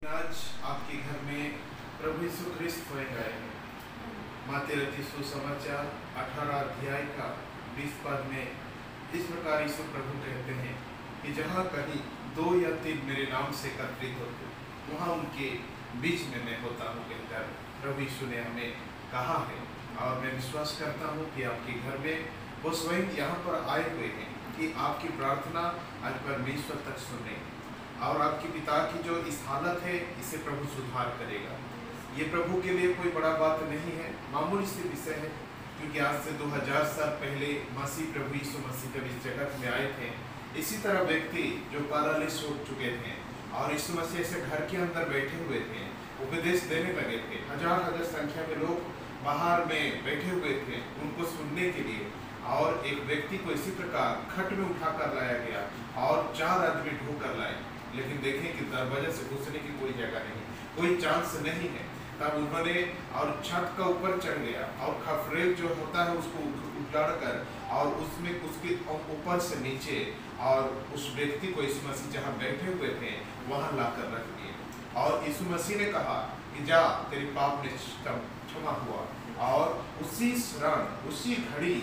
आज आपके घर में प्रभु यीशु ख्रिस्त होए गए हैं। मत्ती रचित सुसमाचार 18 अध्याय का 20 पद में इस प्रकार यीशु प्रभु कहते हैं कि जहाँ कहीं 2 या 3 मेरे नाम से एकत्रित होते वहाँ उनके बीच में मैं होता हूँ कहकर प्रभु यीशु ने हमें कहा है। और मैं विश्वास करता हूँ कि आपके घर में वो स्वयं यहाँ पर आए हुए हैं कि आपकी प्रार्थना आज परमेश्वर तक सुने और आपके पिता की जो इस हालत है इसे प्रभु सुधार करेगा। ये प्रभु के लिए कोई बड़ा बात नहीं है, मामूली सी विषय है, क्योंकि आज से 2000 साल पहले मसीह प्रभु यीशु मसीह जब इस जगत में आए थे, इसी तरह व्यक्ति जो पैरालिसिस हो चुके थे और यीशु मसीह ऐसे घर के अंदर बैठे हुए थे, उपदेश देने लगे थे। हजार संख्या में लोग बाहर में बैठे हुए थे उनको सुनने के लिए, और एक व्यक्ति को इसी प्रकार खट में उठा कर लाया गया और 4 आदमी ढो कर लाए, लेकिन देखें कि दरवाजे से घुसने की कोई जगह नहीं, कोई चांस नहीं है। तब उन्होंने और छत का ऊपर चढ़ गया और खफरेल जो होता है उसको उजाड़ कर और उसमें उसके ऊपर से नीचे और उस व्यक्ति को यीशु मसीह जहाँ बैठे हुए थे वहाँ लाकर रख दिए। और यीशु मसीह ने कहा कि जा, तेरी पाप क्षमा हुआ। और उसी क्षण उसी घड़ी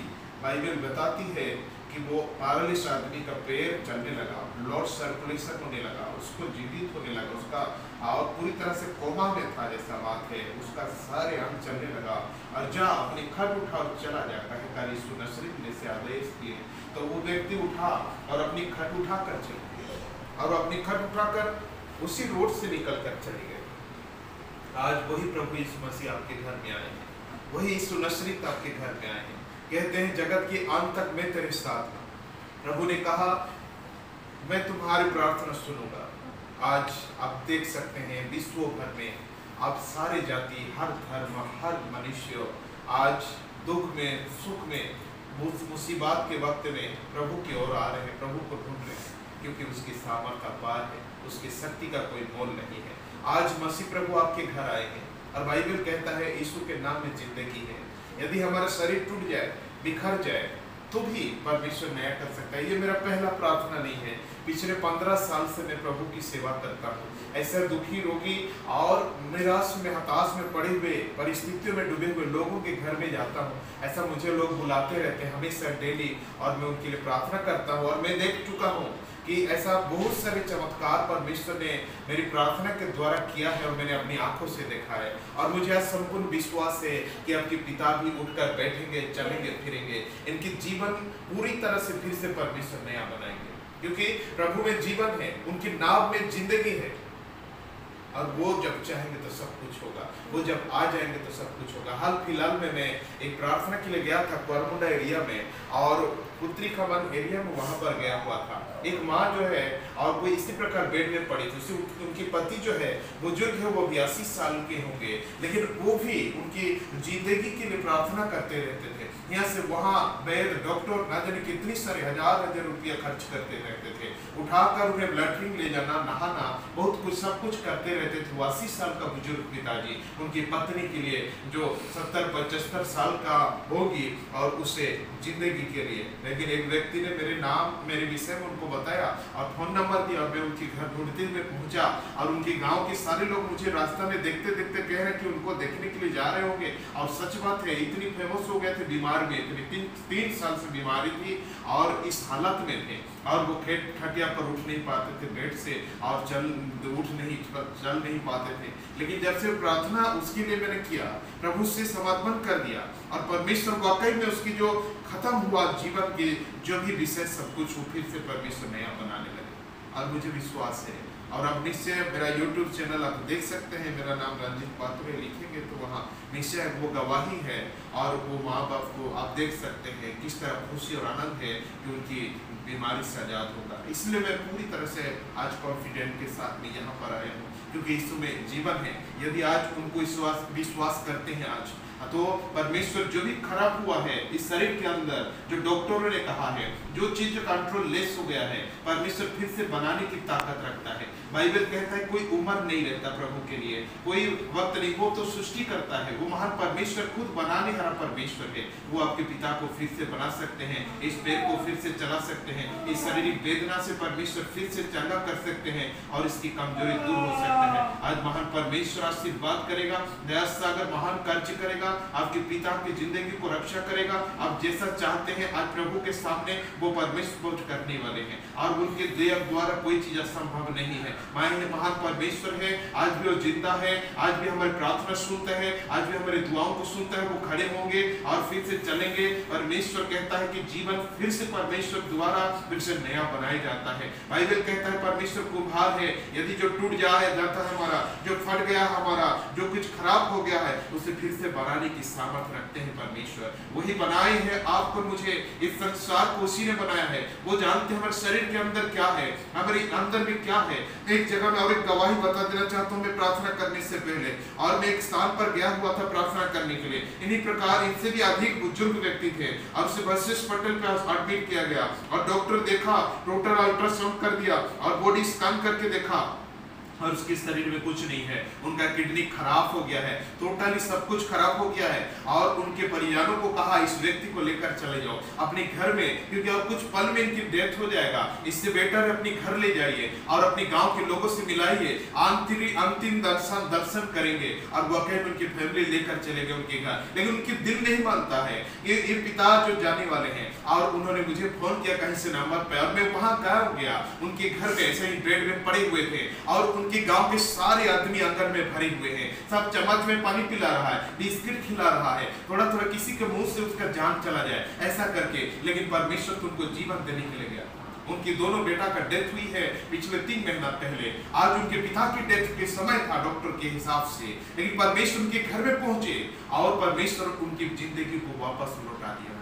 बाइबल बताती है कि वो पैरालिसिस आदमी का पैर चलने लगा, ब्लड सर्कुलेशन होने लगा, उसको जीवित होने लगा, उसका और पूरी तरह से कोमा में था जैसा बात है, उसका सारे अंग चलने लगा। और जा अपनी खट उठा और चला जा, कहकर यीशु नसरत ने से आदेश दिए। तो वो व्यक्ति उठा और अपनी खट उठा कर चल गए और अपनी खट उठाकर उसी रोड से निकल कर चले गए। आज वही प्रभु यीशु मसीह आपके घर में आए हैं, वही यीशु नसरत आपके घर में आए हैं। कहते हैं जगत के अंत तक मैं तेरे साथ हूँ। प्रभु ने कहा मैं तुम्हारी प्रार्थना सुनूंगा। आज आप देख सकते हैं विश्व भर में आप सारे जाति, हर धर्म, हर मनुष्य आज दुख में, सुख में, मुसीबत के वक्त में प्रभु की ओर आ रहे हैं, प्रभु को ढूंढ रहे हैं, क्योंकि उसकी सामर्थ्य अपार है, उसकी शक्ति का कोई मोल नहीं है। आज मसीह प्रभु आपके घर आए हैं और बाइबल कहता है यीशु के नाम में जिंदगी है। यदि हमारा शरीर टूट जाए, बिखर जाए, तो भी परमेश्वर नया कर सकता है। ये मेरा पहला प्रार्थना नहीं है, पिछले 15 साल से मैं प्रभु की सेवा करता हूँ। ऐसे दुखी, रोगी और निराश में, हताश में पड़े हुए, परिस्थितियों में डूबे हुए लोगों के घर में जाता हूँ। ऐसा मुझे लोग बुलाते रहते हैं हमेशा डेली, और मैं उनके लिए प्रार्थना करता हूँ। और मैं देख चुका हूँ कि ऐसा बहुत सारे चमत्कार परमेश्वर ने मेरी प्रार्थना के द्वारा किया है और मैंने अपनी आंखों से देखा है। और मुझे आज संपूर्ण विश्वास है कि आपके पिता भी उठकर बैठेंगे, चलेंगे, फिरेंगे, इनकी जीवन पूरी तरह से फिर से परमेश्वर नया बनाएंगे, क्योंकि प्रभु में जीवन है, उनकी नाव में जिंदगी है। और वो जब चाहेंगे तो सब कुछ होगा, वो जब आ जाएंगे तो सब कुछ होगा। हाल फिलहाल में मैं एक प्रार्थना के लिए गया था कोरमुंडा एरिया में, और पुत्री खमन एरिया में वहां पर गया हुआ था। एक माँ जो है और वो इसी प्रकार बेड में पड़ी थी, उनकी पति जो है बुजुर्ग है, वो 82 साल के होंगे, लेकिन वो भी उनकी जिंदगी के लिए प्रार्थना करते रहते थे। यहाँ से वहाँ वैद्य, डॉक्टर ना जाने कितनी सारे हजार रुपया खर्च करते रहते थे, उठाकर उन्हें लैट्रिन ले जाना, नहाना, बहुत कुछ, सब कुछ करते रहते थे। 80 साल का बुजुर्ग पिताजी उनकी पत्नी के लिए जो 70-75 साल का होगी और उसे जिंदगी के लिए। लेकिन एक व्यक्ति ने मेरे विषय में उनको बताया और फोन नंबर दिया, और मैं उनके घर ढूंढते हुए पहुंचा। और उनके गांव के सारे लोग मुझे रास्ता में देखते देखते कह रहे हैं कि उनको देखने के लिए जा रहे होंगे। और सच बात है, इतनी फेमस हो गए थे, बीमार में, 3 साल से बीमारी थी और इस हालत में थे, और वो खटिया पर उठ नहीं पाते थे बेड से, और चल नहीं पाते थे। लेकिन जब से प्रार्थना उसके लिए मैंने किया, प्रभु से समर्पण कर दिया, और परमेश्वर वाकई में उसकी जो खत्म हुआ जीवन के जो भी विषय सब कुछ फिर से परमेश्वर नया बनाने लगे। और मुझे विश्वास है, और अब निश्चय मेरा YouTube चैनल आप देख सकते हैं, मेरा नाम रंजित पात्रे लिखेंगे तो वहाँ निश्चय वो गवाही है, और वो माँ बाप को आप देख सकते हैं किस तरह खुशी और आनंद है कि उनकी बीमारी से आजाद होगा। इसलिए मैं पूरी तरह से आज कॉन्फिडेंट के साथ में यहाँ पर आया हूँ, क्योंकि यीशु में जीवन है। यदि आज उनको विश्वास करते हैं आज, तो परमेश्वर जो भी खराब हुआ है इस शरीर के अंदर, जो डॉक्टरों ने कहा है, जो चीज जो कंट्रोल लेस हो गया है, परमेश्वर फिर से बनाने की ताकत रखता है। बाइबल कहता है कोई उम्र नहीं रहता प्रभु के लिए, कोई वक्त नहीं। वो तो सृष्टि करता है, वो महान परमेश्वर खुद बनाने वाला परमेश्वर है। वो आपके पिता को फिर से बना सकते हैं, इस पैर को फिर से चला सकते हैं, इस शारीरिक वेदना से परमेश्वर फिर से चंगा कर सकते हैं और इसकी कमजोरी दूर हो सकता है। आज महान परमेश्वर आशीर्वाद करेगा, दया सागर महान कार्य करेगा, आपके पिता की जिंदगी को रक्षा करेगा। आप जैसा चाहते हैं आज प्रभु के सामने वो परमेश्वर करने वाले हैं और उनके दया द्वारा कोई चीज असंभव नहीं है। महान परमेश्वर है, आज भी वो जिंदा है, आज भी हमारी प्रार्थना सुनता है, आज भी हमारी दुआओं को सुनता है। वो खड़े होंगे और फिर से चलेंगे। परमेश्वर कहता है कि जीवन फिर से परमेश्वर द्वारा फिर से नया बनाया जाता है। बाइबल कहता है परमेश्वर कुम्हार है, यदि जो टूट जाता है हमारा, जो फट गया हमारा, जो कुछ खराब हो गया है, उसे फिर से बनाने की सामर्थ रखते हैं परमेश्वर। वही बनाए हैं आपको मुझे, इस संसार को उसी ने बनाया है। वो जानते हैं हमारे शरीर के अंदर क्या है, हमारे अंदर में क्या है। एक जगह में और एक गवाही बता देना चाहता हूँ मैं प्रार्थना करने से पहले, और मैं एक स्थान पर गया हुआ था प्रार्थना करने के लिए। इन्हीं प्रकार इनसे भी अधिक बुजुर्ग व्यक्ति थे और उसे बस हॉस्पिटल पे एडमिट किया गया और डॉक्टर देखा, टोटल अल्ट्रासाउंड कर दिया और बॉडी स्कैन करके देखा और उसके शरीर में कुछ नहीं है। उनका किडनी खराब हो गया है, टोटली सब कुछ खराब हो गया है। और उनके परिजनों को कहा इस व्यक्ति को लेकर चले जाओ अपने घर में, क्योंकि और कुछ पल में इनकी डेथ हो जाएगा। इससे बेटर है अपने घर ले जाइए और अपने गांव के लोगों से मिलाइए, अंतिम दर्शन करेंगे। और वो कहे उनकी फैमिली लेकर चले गए उनके घर, लेकिन उनके दिल नहीं मानता है। ये पिता जो जाने वाले हैं और उन्होंने मुझे फोन किया कहीं से नंबर पे, और मैं वहां गया उनके घर में, ऐसे ही बेड में पड़े हुए थे और उनके गांव के सारे आदमी आंगन में भरे हुए हैं। सब चम्मच में पानी पिला रहा है, बिस्किट खिला रहा है, थोड़ा थोड़ा किसी के मुंह से उसका जान चला जाए ऐसा करके। लेकिन परमेश्वर तुमको जीवन देने के लिए गया। उनकी दोनों बेटा का डेथ हुई है पिछले 3 महीना पहले। आज उनके पिता की डेथ के समय था डॉक्टर के हिसाब से, लेकिन परमेश्वर उनके घर में पहुंचे और परमेश्वर उनकी जिंदगी को वापस लौटा दिया।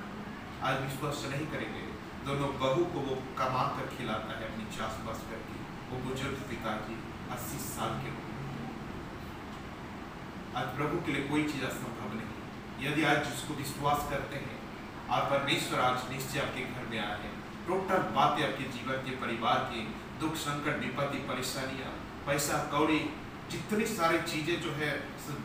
आज विश्वास नहीं करेंगे, दोनों बहू को वो कमा कर खिलाता है अपनी चास बास करके। वो बुजुर्ग पिताजी 80 साल के हो। आज प्रभु के लिए कोई चीज असंभव नहीं। यदि आज जिसको विश्वास करते हैं और परमेश्वर आज निश्चय आपके घर में आया है, टोटल बातें आपके जीवन के, परिवार के दुख संकट विपत्ति परेशानियां, पैसा कौड़ी, जितनी सारी चीजें जो है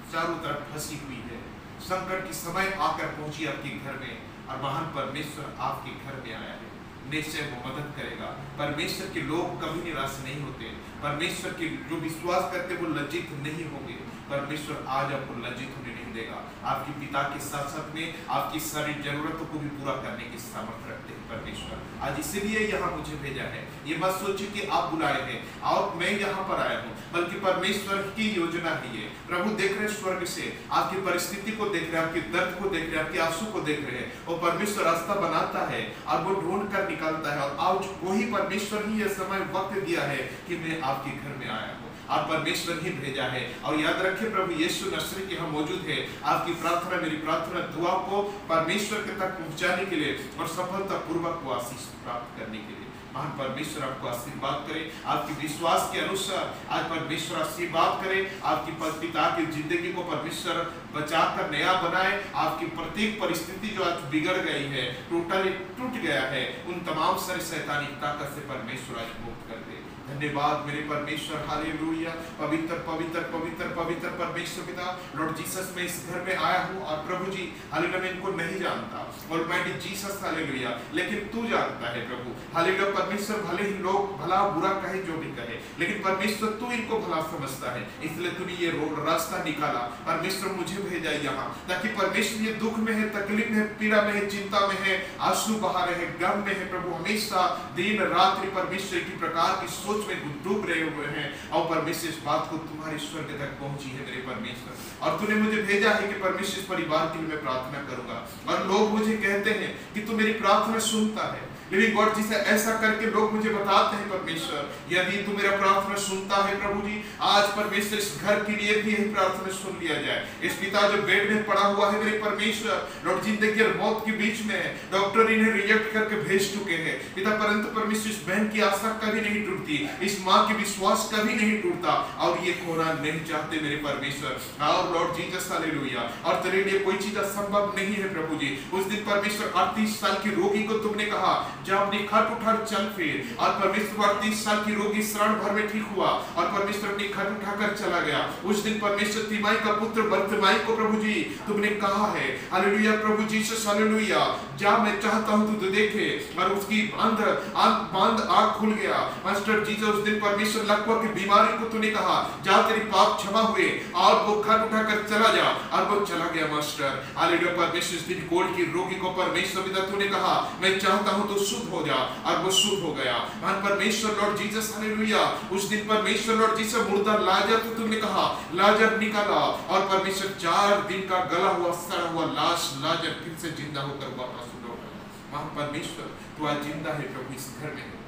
चारों तरफ फंसी हुई है, संकट की समय आकर पहुंची आपके घर में और महान परमेश्वर आपके घर में आया है। निश्चय वो मदद करेगा। परमेश्वर के लोग कभी निराश नहीं होते। परमेश्वर के जो विश्वास करते वो लज्जित नहीं होंगे। परमेश्वर आज आपको लज्जित होने नहीं देगा। आपके पिता के साथ साथ में आपकी सारी जरूरतों को भी पूरा करने की सामर्थ्य रखते हैं परमेश्वर। आज इसीलिए यहाँ मुझे भेजा है। ये मत सोचिए कि आप बुलाए हैं और मैं यहाँ पर आया हूँ, बल्कि परमेश्वर की योजना है ये। प्रभु देख रहे स्वर्ग से, आपकी परिस्थिति को देख रहे हैं, आपके दर्द को देख रहे हैं, आपके आंसू को देख रहे हैं। वो परमेश्वर रास्ता बनाता है और वो ढूंढ कर निकालता है। और आज वही परमेश्वर ही ये समय वक्त दिया है कि मैं आपके घर में आया हूँ। आप परमेश्वर ही भेजा है। और याद रखिए प्रभु यीशु नसरी यहाँ मौजूद है आपकी प्रार्थना, मेरी प्रार्थना, दुआ को परमेश्वर के तक पहुंचाने के लिए और सफलता पूर्वक को आशीष प्राप्त करने के लिए। महान परमेश्वर आपको आशीर्वाद करे, आपके विश्वास के अनुसार आज परमेश्वर आशीर्वाद करे, आपकी पिता की जिंदगी को परमेश्वर बचाकर नया बनाए। आपकी प्रत्येक परिस्थिति जो आज बिगड़ गई है, टोटली टूट गया है, उन तमाम सारी शैतानी ताकत से परमेश्वर आज मुक्त कर दे। धन्यवाद मेरे परमेश्वर, हालेलुया। पवित्र पवित्र पवित्र पवित्र परमेश्वर पिता, लॉर्ड जीसस मैं इस घर में आया हूँ और प्रभु जी हालेलुया मैं इनको नहीं जानता, ऑलमाइटी जीसस हालेलुया, लेकिन तू जानता है प्रभु हालेलुया। परमेश्वर भले ही लोग भला बुरा कहे जो भी कहे, लेकिन परमेश्वर तू इनको भला समझता है, इसलिए तूने ये रास्ता निकाला। परमेश्वर मुझे भेजा यहाँ ताकि परमेश्वर ये दुख में है, तकलीफ में है, पीड़ा में है, चिंता में है, आंसू बहा रहे हैं, गम में है प्रभु, हमेशा दिन रात्रि परमेश्वर की प्रकार की सोच में डूब रहे हुए हैं। और परमेश्वर इस बात को तुम्हारे स्वर्ग तक पहुंची है मेरे परमेश्वर, और तूने मुझे भेजा है कि परमेश्वर इस परिवार के लिए मैं प्रार्थना करूंगा। और लोग मुझे कहते हैं कि तू मेरी प्रार्थना सुनता है, लेकिन गॉड जी से ऐसा करके लोग मुझे बताते हैं परमेश्वर यदि तू मेरा प्रार्थना सुनता है प्रभु जी, आज परमेश्वर इस घर के लिए भी यही प्रार्थना सुन लिया जाए। इस पिता जो बेड में पड़ा हुआ है मेरे परमेश्वर, लॉर्ड जिंदगी और मौत के बीच में है, डॉक्टर इन्हें रिजेक्ट करके भेज चुके हैं पिता, परंतु परमेश्वर इस बहन की आशा कभी नहीं टूटती, इस माँ की विश्वास कभी नहीं टूटता और ये खोना नहीं चाहते मेरे परमेश्वर। और लॉर्ड जीसस हालेलुया, और तेरे लिए कोई चीज असंभव नहीं है प्रभु जी। उस दिन परमेश्वर 38 साल की रोगी को तुमने कहा जा अपनी खट उठाकर चल फिर। और परमेश्वर 30 साल की रोगी शरण भर में ठीक हुआ और परमेश्वर अपनी खट उठाकर चला गया। उस दिन परमेश्वर तिमाई का पुत्र बर्तिमाई को प्रभु जी तुमने कहा है, हालेलुया प्रभु जीसस, हालेलुया, जा मैं चाहता हूं तू देखे, और उसकी बांध आंख खुल गया। मास्टर जीसस उस दिन परमेश्वर लकवा की बीमारी को तूने कहा जा तेरी पाप क्षमा हुए, और वो खट उठाकर चला जा, और वो चला गया। मास्टर हालेलुया परमेश्वर इस दिन कोढ़ की रोगी को परमेश्वर पिता तूने कहा मैं चाहता हूं तो शुद्ध हो जा, और वो शुद्ध हो गया। मान परमेश्वर लॉर्ड जीसस, हालेलुया उस दिन परमेश्वर लॉर्ड जीसस मुर्दा लाजर को तुमने कहा लाजर निकाला, और परमेश्वर 4 दिन का गला हुआ सड़ा हुआ लाश लाजर फिर से जिंदा होकर वापस लौटा। मान परमेश्वर तू आज जिंदा है प्रभु, इस घर में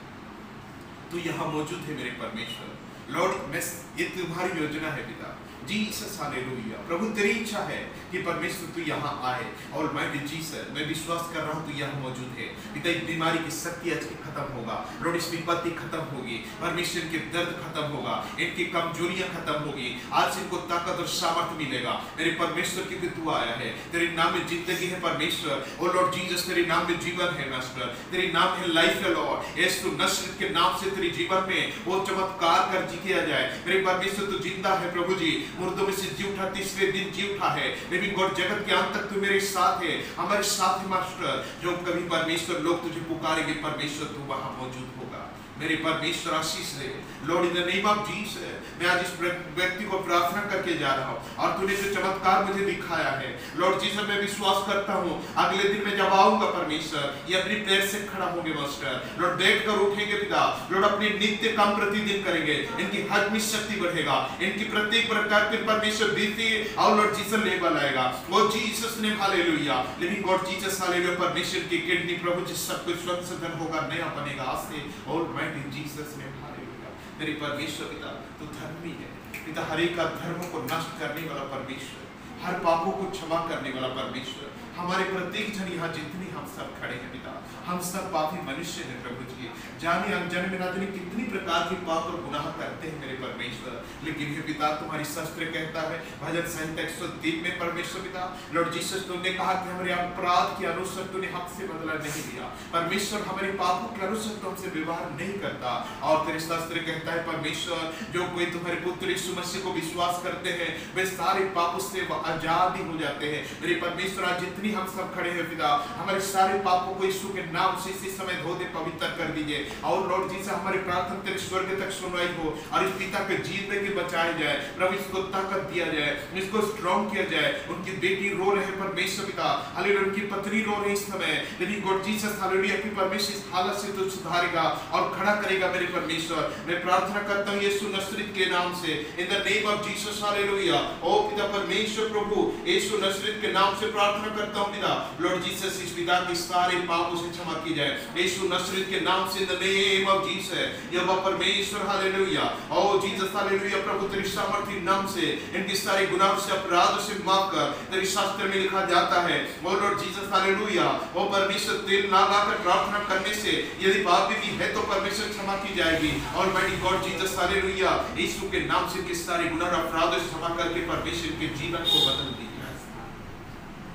तू यहाँ मौजूद है मेरे परमेश्वर। लॉर्ड मैं ये तुम्हारी योजना है पिता जीसस, हालेलुया प्रभु तेरी इच्छा है कि परमेश्वर तू यहाँ आए, और मैं भी जीसस मैं विश्वास कर रहा हूँ तू यहाँ मौजूद है पिता। इस बीमारी की शक्ति आज खत्म होगा, लॉर्ड इस विपत्ति खत्म होगी, परमेश्वर के दर्द खत्म होगा, इनकी कमजोरियां खत्म होगी, आज इनको ताकत और सामर्थ्य मिलेगा मेरे परमेश्वर, क्योंकि तू आया है। तेरे नाम में जिंदगी है परमेश्वर, और लॉर्ड जीसस तेरे नाम में जीवन है मास्टर, तेरे नाम है लाइफ है लॉर्ड। यीशु नसरत के नाम से तेरे जीवन में वो चमत्कार कर जी किया जाए मेरे परमेश्वर। तू जिंदा है प्रभु जी, मुर्दों में से जी उठा, तीसरे दिन जी उठा है। लिविंग गॉड जगत के अंत तक तू मेरे साथ है, हमारे साथ है मास्टर। जो कभी परमेश्वर लोग तुझे पुकारेंगे परमेश्वर तू वहां मौजूद होगा मेरे परमेश्वर। आशीष दे Lord in the name of Jesus. मैं आज इस व्यक्ति को प्रार्थना करके जा रहा हूँ, और तूने जो चमत्कार मुझे दिखाया है लॉर्ड जीसस मैं विश्वास करता हूँ अगले दिन मैं जब आऊंगा परमेश्वर ये अपनी पैर से खड़ा होंगे मास्टर। लॉर्ड बैठ कर उठेंगे पिता, लॉर्ड अपने नित्य काम प्रतिदिन करेंगे, इनकी हजमी शक्ति बढ़ेगा, इनकी प्रत्येक प्रकार के परमेश्वर बीती और लॉर्ड जीसस लेवल आएगा वो जीसस ने, hallelujah. Living God Jesus, hallelujah परमेश्वर की किडनी प्रभु जी सब कुछ संशोधन होगा, नया बनेगा आज से ऑलमाइटी जीसस ने, हालेलुया। मेरे परमेश्वर पिता तू धर्मी है पिता, हर एक धर्मों को नष्ट करने वाला परमेश्वर, हर पापों को क्षमा करने वाला परमेश्वर। हमारे प्रत्येक जन यहाँ जितने हम सब खड़े हैं पिता, हम सब पापी मनुष्य हैं प्रभु जी, जाने अनजाने में ना जाने कितनी प्रकार की पाप और गुनाह करते हैं मेरे परमेश्वर। लेकिन हे पिता तुम्हारी शास्त्र कहता है भजन संहिता 103 में परमेश्वर पिता लॉर्ड जीसस तुमने कहा कि हमारे अपराध के अनुसार तूने हमसे बदला नहीं लिया परमेश्वर, हमारे पापों के अनुसार तुमसे व्यवहार नहीं करता। और तेरे शास्त्र कहता है परमेश्वर जो कोई तुम्हारे पुत्र यीशु मसीह को विश्वास करते हैं वे सारे पापों से आजाद ही हो जाते हैं मेरे परमेश्वर। आज जितनी हम सब खड़े हैं पिता हमारे सारे पापों को यीशु के नाम से इसी समय धो दे, पवित्र कर दीजिए। और लॉर्ड जीसस हमारी प्रार्थना तेरे स्वर्ग तक सुनवाई हो, और इस पिता के जीवन के बचाया जाए प्रभु, इसको ताकत दिया जाए, इसको स्ट्रॉन्ग किया जाए। उनकी बेटी रो रहे परमेश्वर पिता, हालेलुया उनकी पत्नी रो रही इस समय, लेकिन गॉड जीसस हालेलुया कि परमेश्वर इस हालत से तो सुधारेगा और खड़ा करेगा मेरे परमेश्वर। मैं प्रार्थना करता हूं यीशु नसरत के नाम से, in the name of Jesus, hallelujah. ओ पिता परमेश्वर प्रभु यीशु नसरत के नाम से प्रार्थना करता हूं पिता, लॉर्ड जीसस इस पिता के सारे पापों से क्षमा की जाए यीशु नसरत के नाम से, in the name of Jesus. यहोवा परमेश्वर हालेलुया, ओ जीसस हालेलुया प्रभु तेरी सामर्थ्य नाम से इनके सारे गुनाहों से अपराधों से माफ कर। तेरे शास्त्र में लिखा जाता है ओ लॉर्ड जीसस हालेलुया, ओ परमेश्वर तेल ना लाकर प्रार्थना करने से यदि पापी भी है तो परमेश्वर क्षमा की जाएगी। और मैडी गॉड जीसस हालेलुया यीशु के नाम से इनके सारे गुनाह अपराधों से क्षमा करके परमेश्वर के जीवन को बदल दीजिए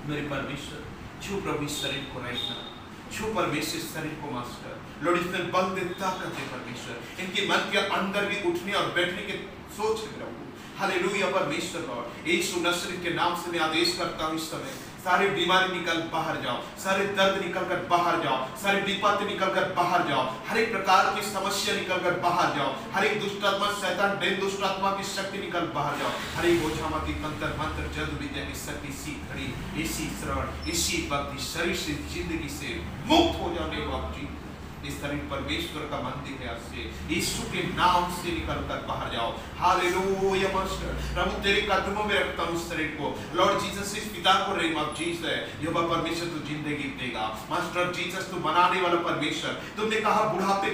मेरे परमेश्वर। छू प्रभु इस शरीर को रखना, छू परमेश्वर शरीर को मास्टर, लॉर्ड इसमें बल दे, ताकत दे परमेश्वर, इनके मन के अंदर भी उठने और बैठने के सोच है प्रभु, हालेलुया परमेश्वर। लॉर्ड यीशु नसरत के नाम से मैं आदेश करता हूं इस समय सारे बीमारी निकल बाहर जाओ, सारे दर्द निकल कर बाहर जाओ, सारी विपत्ति निकल कर बाहर जाओ, हर एक प्रकार की समस्या निकल कर बाहर जाओ, हर एक दुष्ट आत्मा शैतान डैन दुष्ट आत्मा की शक्ति निकल बाहर जाओ, हर एक ओझामा की तंत्र मंत्र जादू विद्या की शक्ति इसी घड़ी इसी श्रवण इसी वक्त शरीर से जिंदगी से मुक्त हो जाने वाली इस शरीर परमेश्वर का मंदिर है, से यीशु के नाम से निकल कर बाहर जाओ। हालेलुया मास्टर प्रभु तेरे कदमों में रखता हूं इस शरीर को, लॉर्ड जीसस इस पिता को रे माफ जीसस यहोवा परमेश्वर तू जिंदगी देगा मास्टर जीसस, तू बनाने वाला परमेश्वर। तुमने कहा बुढ़ापे